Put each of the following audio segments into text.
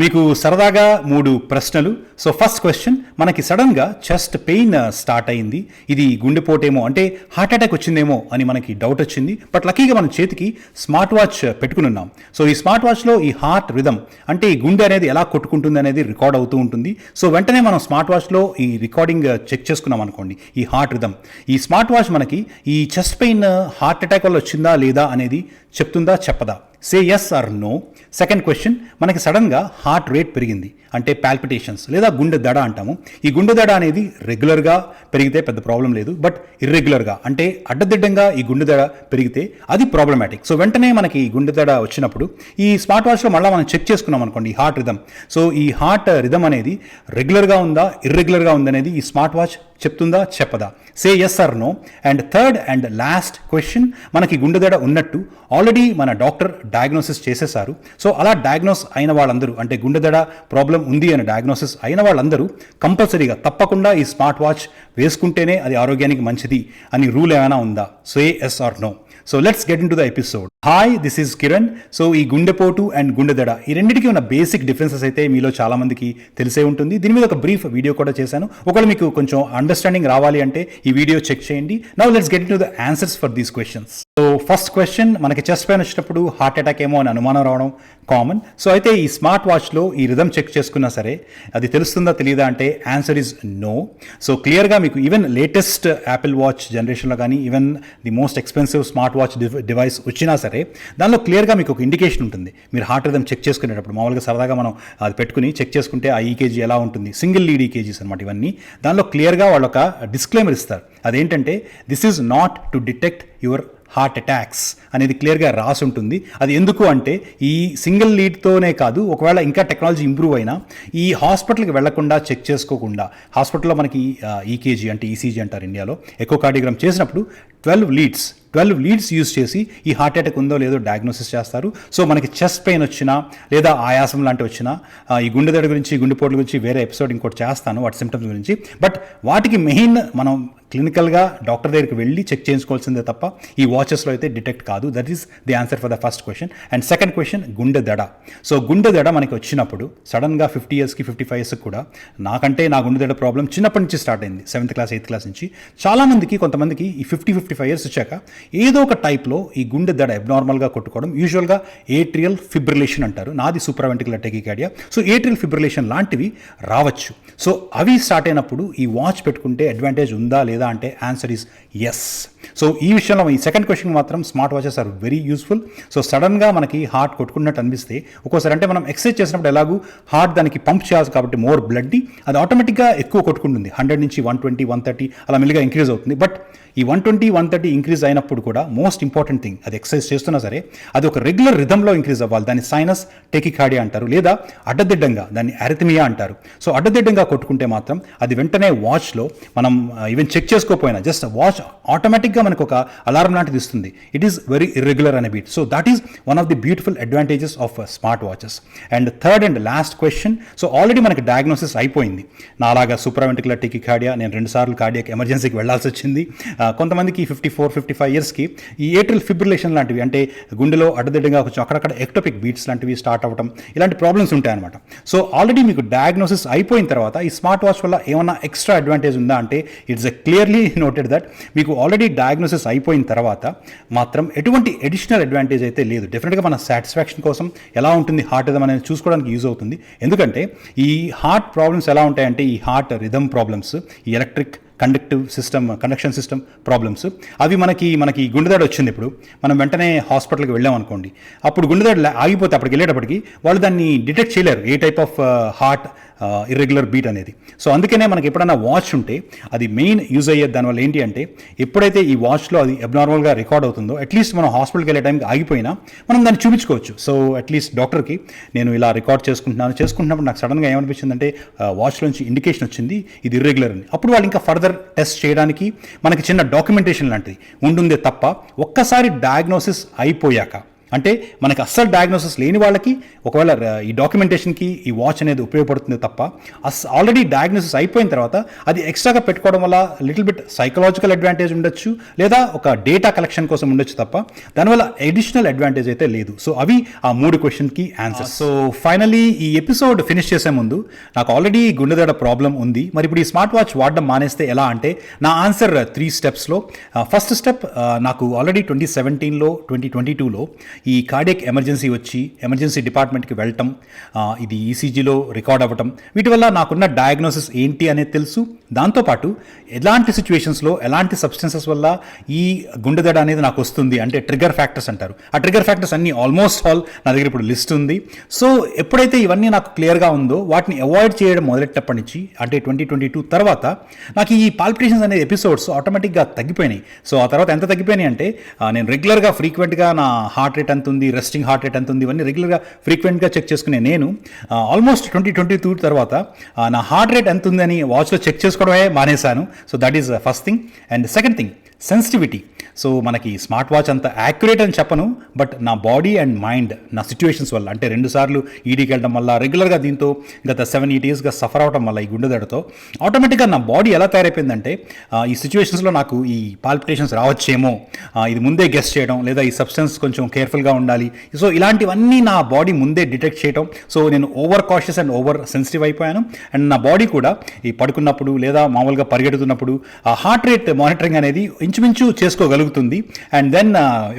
మీకు సరదాగా 3 ప్రశ్నలు. సో ఫస్ట్ క్వశ్చన్, మనకి సడన్గా చెస్ట్ పెయిన్ స్టార్ట్ అయింది, ఇది గుండెపోటేమో అంటే హార్ట్ అటాక్ వచ్చిందేమో అని మనకి డౌట్ వచ్చింది. బట్ లక్కీగా మన చేతికి స్మార్ట్ వాచ్ పెట్టుకుని ఉన్నాం. సో ఈ స్మార్ట్ వాచ్లో ఈ హార్ట్ రిథమ్ అంటే ఈ గుండె అనేది ఎలా కొట్టుకుంటుంది అనేది రికార్డ్ అవుతూ ఉంటుంది. సో వెంటనే మనం స్మార్ట్ వాచ్లో ఈ రికార్డింగ్ చెక్ చేసుకున్నాం అనుకోండి, ఈ హార్ట్ రిథమ్, ఈ స్మార్ట్ వాచ్ మనకి ఈ చెస్ట్ పెయిన్ హార్ట్ అటాక్ వల్ల వచ్చిందా లేదా అనేది చెప్తుందా చెప్పదా? Say yes or no. Second question, మనకి సడన్గా హార్ట్ రేట్ పెరిగింది అంటే పాల్పిటేషన్స్ లేదా గుండె దడ అంటాము. ఈ గుండె దడ అనేది రెగ్యులర్గా పెరిగితే పెద్ద ప్రాబ్లం లేదు, బట్ ఇర్రెగ్యులర్గా అంటే అడ్డదిడ్డంగా ఈ గుండె దడ పెరిగితే అది ప్రాబ్లమాటిక్. సో వెంటనే మనకి ఈ గుండె దడ వచ్చినప్పుడు ఈ స్మార్ట్ వాచ్లో మళ్ళీ మనం చెక్ చేసుకున్నాం అనుకోండి ఈ హార్ట్ రిథమ్. సో ఈ హార్ట్ రిథమ్ అనేది రెగ్యులర్గా ఉందా ఇర్రెగ్యులర్గా ఉందనేది ఈ స్మార్ట్ వాచ్ చెప్తుందా చెప్పదా? Say yes or no. And third and last question, మనకి గుండె దడ ఉన్నట్టు ఆల్రెడీ మన డాక్టర్ డయాగ్నోసిస్ చేసేసారు. సో అలా డయాగ్నోస్ అయిన వాళ్ళందరూ అంటే గుండె దడ ప్రాబ్లం ఉంది అని డయాగ్నోసిస్ అయిన వాళ్ళందరూ కంపల్సరీగా తప్పకుండా ఈ స్మార్ట్ వాచ్ వేసుకుంటేనే అది ఆరోగ్యానికి మంచిది అని రూల్ ఏమైనా ఉందా? Say yes or no. So let's get into the episode. Hi, this is Kiran. So ఈ గుండెపోటు అండ్ గుండె దడ ఈ రెండింటికి ఉన్న బేసిక్ డిఫరెన్సెస్ అయితే మీలో చాలా మందికి తెలిసే ఉంటుంది. దీని మీద ఒక బ్రీఫ్ వీడియో కూడా చేశాను. ఒకవేళ మీకు కొంచెం అండర్స్టాండింగ్ రావాలి అంటే ఈ వీడియో చెక్ చేయండి. Now let's get into the answers for these questions. So first question, మనకి చెస్ట్ పెయిన్ వచ్చినప్పుడు హార్ట్ అటాక్ ఏమో అని అనుమానం రావడం కామన్. సో అయితే ఈ స్మార్ట్ వాచ్లో ఈ రిథమ్ చెక్ చేసుకున్నా సరే అది తెలుస్తుందా తెలియదా అంటే ఆన్సర్ ఈజ్ నో. సో క్లియర్గా మీకు ఈవెన్ లేటెస్ట్ యాపిల్ వాచ్ జనరేషన్లో కానీ even the most expensive smart watch device వచ్చినా సరే దానిలో క్లియర్గా మీకు ఒక ఇండికేషన్ ఉంటుంది. మీరు హార్ట్ రిథమ్ చెక్ చేసుకునేటప్పుడు మామూలుగా సరదాగా మనం అది పెట్టుకుని చెక్ చేసుకుంటే ఆ ఈకేజీ ఎలా ఉంటుంది, సింగిల్ లీడ్ ఈకేజీస్ అనమాట ఇవన్నీ. దానిలో క్లియర్గా వాళ్ళు ఒక డిస్క్లైమర్ ఇస్తారు. అదేంటంటే this is not to detect your heart attacks అనేది క్లియర్గా రాసి ఉంటుంది. అది ఎందుకు అంటే ఈ సింగిల్ లీడ్తోనే కాదు, ఒకవేళ ఇంకా టెక్నాలజీ ఇంప్రూవ్ అయినా ఈ హాస్పిటల్కి వెళ్లకుండా చెక్ చేసుకోకుండా హాస్పిటల్లో మనకి ఈకేజీ అంటే ఈసీజీ అంటారు ఇండియాలో, ఎకోకార్డియోగ్రామ్ చేసినప్పుడు 12 లీడ్స్ యూజ్ చేసి ఈ హార్ట్ అటాక్ ఉందో లేదో డయాగ్నోసిస్ చేస్తారు. సో మనకి చెస్ట్ పెయిన్ వచ్చినా లేదా ఆయాసం లాంటివి వచ్చినా ఈ గుండె దడ గురించి గుండెపోట్ల గురించి వేరే ఎపిసోడ్ ఇంకోటి చేస్తాను వాటి సిమ్టమ్స్ గురించి. బట్ వాటికి మెయిన్ మనం క్లినికల్గా డాక్టర్ దగ్గరికి వెళ్ళి చెక్ చేయించుకోవాల్సిందే తప్ప ఈ వాచెస్లో అయితే డిటెక్ట్ కాదు. That is the answer for the first question. And second question, గుండె దడ. సో గుండె దడ మనకి వచ్చినప్పుడు సడన్గా 50 ఇయర్స్కి 55 ఇయర్స్కి కూడా నా గుండె దడ ప్రాబ్లం చిన్నప్పటి నుంచి స్టార్ట్ అయింది, 7th క్లాస్ 8th క్లాస్ నుంచి. చాలామందికి కొంతమందికి ఈ 50-55 ఇయర్స్ వచ్చాక ఏదో ఒక టైప్లో ఈ గుండె దడ అబ్నార్మల్గా కొట్టుకోవడం, యూజువల్గా ఏట్రియల్ ఫిబ్రిలేషన్ అంటారు, నాది సూప్రావెంట్రికులర్ టెకికార్డియా. సో ఏట్రియల్ ఫిబ్రిలేషన్ లాంటివి రావచ్చు. సో అవి స్టార్ట్ అయినప్పుడు ఈ వాచ్ పెట్టుకుంటే అడ్వాంటేజ్ ఉందా లేదా అంటే ఆన్సర్ ఈజ్ ఎస్. సో ఈ విషయంలో ఈ సెకండ్ క్వశ్చన్ మాత్రం smart watches are very useful. So సడన్గా మనకి హార్ట్ కొట్టుకున్నట్టు అనిపిస్తే ఒక్కోసారి అంటే మనం ఎక్సర్సైజ్ చేసినప్పుడు ఎలాగూ హార్ట్ దానికి పంప్ చేయాలి కాబట్టి మోర్ బ్లడ్ని అది ఆటోమేటిక్గా ఎక్కువ కొట్టుకుంటుంది. 100 నుంచి 120, 130 అలా మెల్లిగా ఇంక్రీజ్ అవుతుంది. బట్ ఈ 120, 130 ఇంక్రీజ్ అయినప్పుడు కూడా మోస్ట్ ఇంపార్టెంట్ థింగ్, అది ఎక్సర్సైజ్ చేస్తున్నా సరే అది ఒక రెగ్యులర్ రిథంలో ఇంక్రీజ్ అవ్వాలి. దాన్ని సైనస్ టెకికార్డియా అంటారు, లేదా అడ్డదిడ్డంగా దాన్ని అరిథమియా అంటారు. సో అడ్డదిడ్డంగా కొట్టుకుంటే మాత్రం అది వెంటనే వాచ్లో మనం ఈవెన్ చెక్ చేసుకోకపోయినా జస్ట్ వాచ్ ఆటోమేటిక్గా మనకు ఒక అలారం లాంటిది ఇస్తుంది. ఇట్ ఈస్ వెరీ ఇర్రెగ్యులర్ అనే beat. So that is one of the beautiful advantages of smart watches. And third and last question, so already మనకి డయాగ్నోసిస్ అయిపోయింది. నాలాగా సూప్రావెంట్రికులర్ టెకికార్డియా, నేను 2 సార్లు కార్డియాక్ ఎమర్జెన్సీకి వెళ్లాల్సి వచ్చింది. కొంతమందికి 54-55 ఇయర్స్కి ఈ ఏట్రియల్ ఫిబ్రిలేషన్ లాంటివి అంటే గుండెలో అడ్డదిడ్డంగా కొంచెం అక్కడక్కడ ఎక్టోపిక్ బీట్స్ లాంటివి స్టార్ట్ అవ్వడం, ఇలాంటి ప్రాబ్లమ్స్ ఉంటాయన్నమాట. సో ఆల్రెడీ మీకు డయాగ్నోసిస్ అయిపోయిన తర్వాత ఈ స్మార్ట్ వాచ్ వల్ల ఏమైనా ఎక్స్ట్రా అడ్వాంటేజ్ ఉందా అంటే ఇట్స్ క్లియర్లీ నోటెడ్ దట్ మీకు ఆల్రెడీ డయాగ్నోసిస్ అయిపోయిన తర్వాత మాత్రం ఎటువంటి అడిషనల్ అడ్వాంటేజ్ అయితే లేదు. డెఫినెట్గా మన సాటిస్ఫాక్షన్ కోసం ఎలా ఉంటుంది హార్ట్ రిథమ్ అనేది చూసుకోవడానికి యూజ్ అవుతుంది. ఎందుకంటే ఈ హార్ట్ ప్రాబ్లమ్స్ ఎలా ఉంటాయంటే ఈ హార్ట్ రిథమ్ ప్రాబ్లమ్స్, ఈ ఎలక్ట్రిక్ కండక్షన్ సిస్టమ్ ప్రాబ్లమ్స్ అవి మనకి గుండెదడ వచ్చింది. ఇప్పుడు మనం వెంటనే హాస్పిటల్కి వెళ్ళాం అనుకోండి, అప్పుడు గుండెదడ ఆగిపోతే అప్పటికి వెళ్ళేటప్పటికి వాళ్ళు దాన్ని డిటెక్ట్ చేయలేరు ఏ type of heart irregular beat అనేది. సో అందుకనే మనకి ఎప్పుడైనా వాచ్ ఉంటే అది మెయిన్ యూజ్ అయ్యేది దానివల్ల ఏంటి అంటే ఎప్పుడైతే ఈ వాచ్లో అది అబ్నార్మల్గా రికార్డ్ అవుతుందో అట్లీస్ట్ మనం హాస్పిటల్కి వెళ్ళే టైంకి ఆగిపోయినా మనం దాన్ని చూపించుకోవచ్చు. సో అట్లీస్ట్ డాక్టర్కి నేను ఇలా రికార్డ్ చేసుకుంటున్నప్పుడు నాకు సడన్గా ఏమనిపించిందంటే వాచ్లోంచి ఇండికేషన్ వచ్చింది ఇది ఇర్రెగ్యులర్ అని. అప్పుడు వాళ్ళు ఇంకా ఫర్దర్ టెస్ట్ చేయడానికి మనకి చిన్న డాక్యుమెంటేషన్ లాంటిది ఉంటుందే తప్ప ఒక్కసారి డయాగ్నోసిస్ అయిపోయాక అంటే మనకి అస్సలు డయాగ్నోసిస్ లేని వాళ్ళకి ఒకవేళ ఈ డాక్యుమెంటేషన్కి ఈ వాచ్ అనేది ఉపయోగపడుతుంది తప్ప ఆల్రెడీ డయాగ్నోసిస్ అయిపోయిన తర్వాత అది ఎక్స్ట్రాగా పెట్టుకోవడం వల్ల లిటిల్ బిట్ సైకలాజికల్ అడ్వాంటేజ్ ఉండొచ్చు, లేదా ఒక డేటా కలెక్షన్ కోసం ఉండొచ్చు తప్ప దానివల్ల ఎడిషనల్ అడ్వాంటేజ్ అయితే లేదు. సో అవి ఆ 3 క్వశ్చన్కి ఆన్సర్. సో ఫైనలీ ఈ ఎపిసోడ్ ఫినిష్ చేసే ముందు నాకు ఆల్రెడీ గుండెదడ ప్రాబ్లం ఉంది, మరి ఇప్పుడు ఈ స్మార్ట్ వాచ్ వాడడం మానేస్తే ఎలా అంటే నా ఆన్సర్ 3 స్టెప్స్లో. ఫస్ట్ స్టెప్, నాకు ఆల్రెడీ 2017లో 2022లో ఈ కార్డియక్ ఎమర్జెన్సీ వచ్చి ఎమర్జెన్సీ డిపార్ట్మెంట్కి వెళ్ళటం, ఇది ఈసీజీలో రికార్డ్ అవ్వటం, వీటి వల్ల నాకున్న డయాగ్నోసిస్ ఏంటి అనేది తెలుసు. దాంతోపాటు ఎలాంటి సిచ్యువేషన్స్లో ఎలాంటి సబ్స్టెన్సెస్ వల్ల ఈ గుండెదడ అనేది నాకు వస్తుంది అంటే ట్రిగర్ ఫ్యాక్టర్స్ అంటారు. ఆ ట్రిగర్ ఫ్యాక్టర్స్ అన్ని ఆల్మోస్ట్ ఆల్ నా దగ్గర ఇప్పుడు లిస్ట్ ఉంది. సో ఎప్పుడైతే ఇవన్నీ నాకు క్లియర్గా ఉందో వాటిని అవాయిడ్ చేయడం మొదలెట్టప్పటి నుంచి అంటే 2022 తర్వాత నాకు ఈ పాల్పిటేషన్స్ అనే ఎపిసోడ్స్ ఆటోమేటిక్గా తగ్గిపోయినాయి. సో ఆ తర్వాత ఎంత తగ్గిపోయినాయి అంటే నేను రెగ్యులర్గా ఫ్రీక్వెంట్గా నా హార్ట్ రేట్ ఎంత ఉంది, రెస్టింగ్ హార్ట్ రేట్ ఎంత ఉంది, ఇవన్నీ రెగ్యులర్గా ఫ్రీక్వెంట్గా చెక్ చేసుకునే నేను ఆల్మోస్ట్ 2022 తర్వాత నా హార్ట్ రేట్ ఎంత ఉంది అని వాచ్లో చెక్ చేసుకోవడమే మానేశాను. So that is first thing. And second thing, sensitivity. So మనకి స్మార్ట్ వాచ్ అంత యాక్యురేట్ అని చెప్పను, బట్ నా బాడీ అండ్ మైండ్ నా సిచ్యువేషన్స్ వల్ల అంటే 2 సార్లు ఈడీకి వెళ్ళడం వల్ల రెగ్యులర్గా దీంతో గత 7-8 ఇయర్స్గా సఫర్ అవడం వల్ల ఈ గుండెదడతో ఆటోమేటిక్గా నా బాడీ ఎలా తయారైపోయిందంటే ఈ సిచ్యువేషన్స్లో నాకు ఈ పాల్పిటేషన్స్ రావచ్చేమో, ఇది ముందే గెస్ చేయడం, లేదా ఈ సబ్స్టెన్స్ కొంచెం కేర్ఫుల్గా ఉండాలి. సో ఇలాంటివన్నీ నా బాడీ ముందే డిటెక్ట్ చేయడం. సో నేను over cautious and over sensitive అయిపోయాను. అండ్ నా బాడీ కూడా ఈ పడుకున్నప్పుడు లేదా మామూలుగా పరిగెడుతున్నప్పుడు ఆ హార్ట్ రేట్ మానిటరింగ్ అనేది ఇంచుమించు చేసుకోగలుగుతుంది. అండ్ దెన్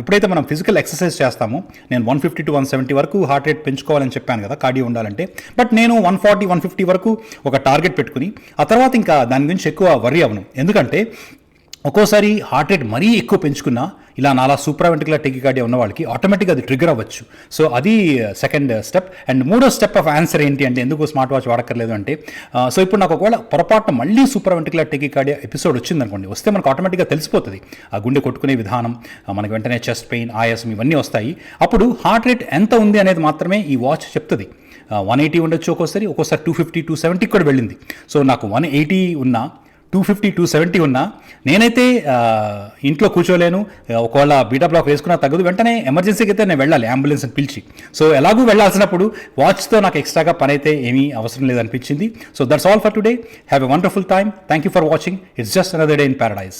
ఎప్పుడైతే మనం ఫిజికల్ ఎక్సర్సైజ్ చేస్తామో, నేను 150 to 170 వరకు హార్ట్ రేట్ పెంచుకోవాలని చెప్పాను కదా కార్డియో ఉండాలంటే, బట్ నేను 140-150 వరకు ఒక టార్గెట్ పెట్టుకుని ఆ తర్వాత ఇంకా దాని గురించి ఎక్కువ వర్రీ అవ్వను. ఎందుకంటే ఒక్కోసారి హార్ట్ రేట్ మరీ ఎక్కువ పెంచుకున్నా ఇలా నాలా సూప్రావెంట్రికులర్ టెకికార్డియా ఉన్న వాళ్ళకి ఆటోమేటిక్గా అది ట్రిగర్ అవ్వచ్చు. సో అది సెకండ్ స్టెప్. అండ్ మూడో స్టెప్ ఆఫ్ ఆన్సర్ ఏంటి అంటే ఎందుకు స్మార్ట్ వాచ్ వాడక్కర్లేదు అంటే, సో ఇప్పుడు నాకు ఒకవేళ పొరపాటున మళ్ళీ సూప్రావెంట్రికులర్ టెకికార్డియా ఎపిసోడ్ వచ్చిందనుకోండి, వస్తే మనకు ఆటోమేటిక్గా తెలిసిపోతుంది ఆ గుండె కొట్టుకునే విధానం, మనకి వెంటనే చెస్ట్ పెయిన్, ఆయాసం ఇవన్నీ వస్తాయి. అప్పుడు హార్ట్ రేట్ ఎంత ఉంది అనేది మాత్రమే ఈ వాచ్ చెప్తుంది. 180 ఉండొచ్చు, ఒక్కోసారి 250, 270 కూడా వెళ్ళింది. సో నాకు 180 ఉన్నా 250, 270 ఉన్నా నేనైతే ఇంట్లో కూర్చోలేను. ఒకవేళ బీటా బ్లాక్ వేసుకున్నా తగ్గదు, వెంటనే ఎమర్జెన్సీకి అయితే నేను వెళ్ళాలి అంబులెన్స్ని పిలిచి. సో ఎలాగూ వెళ్ళాల్సినప్పుడు వాచ్తో నాకు ఎక్స్ట్రాగా పని అయితే ఏమీ అవసరం లేదనిపించింది. So that's all for today. Have a wonderful time. Thank you for watching. It's just another day in Paradise.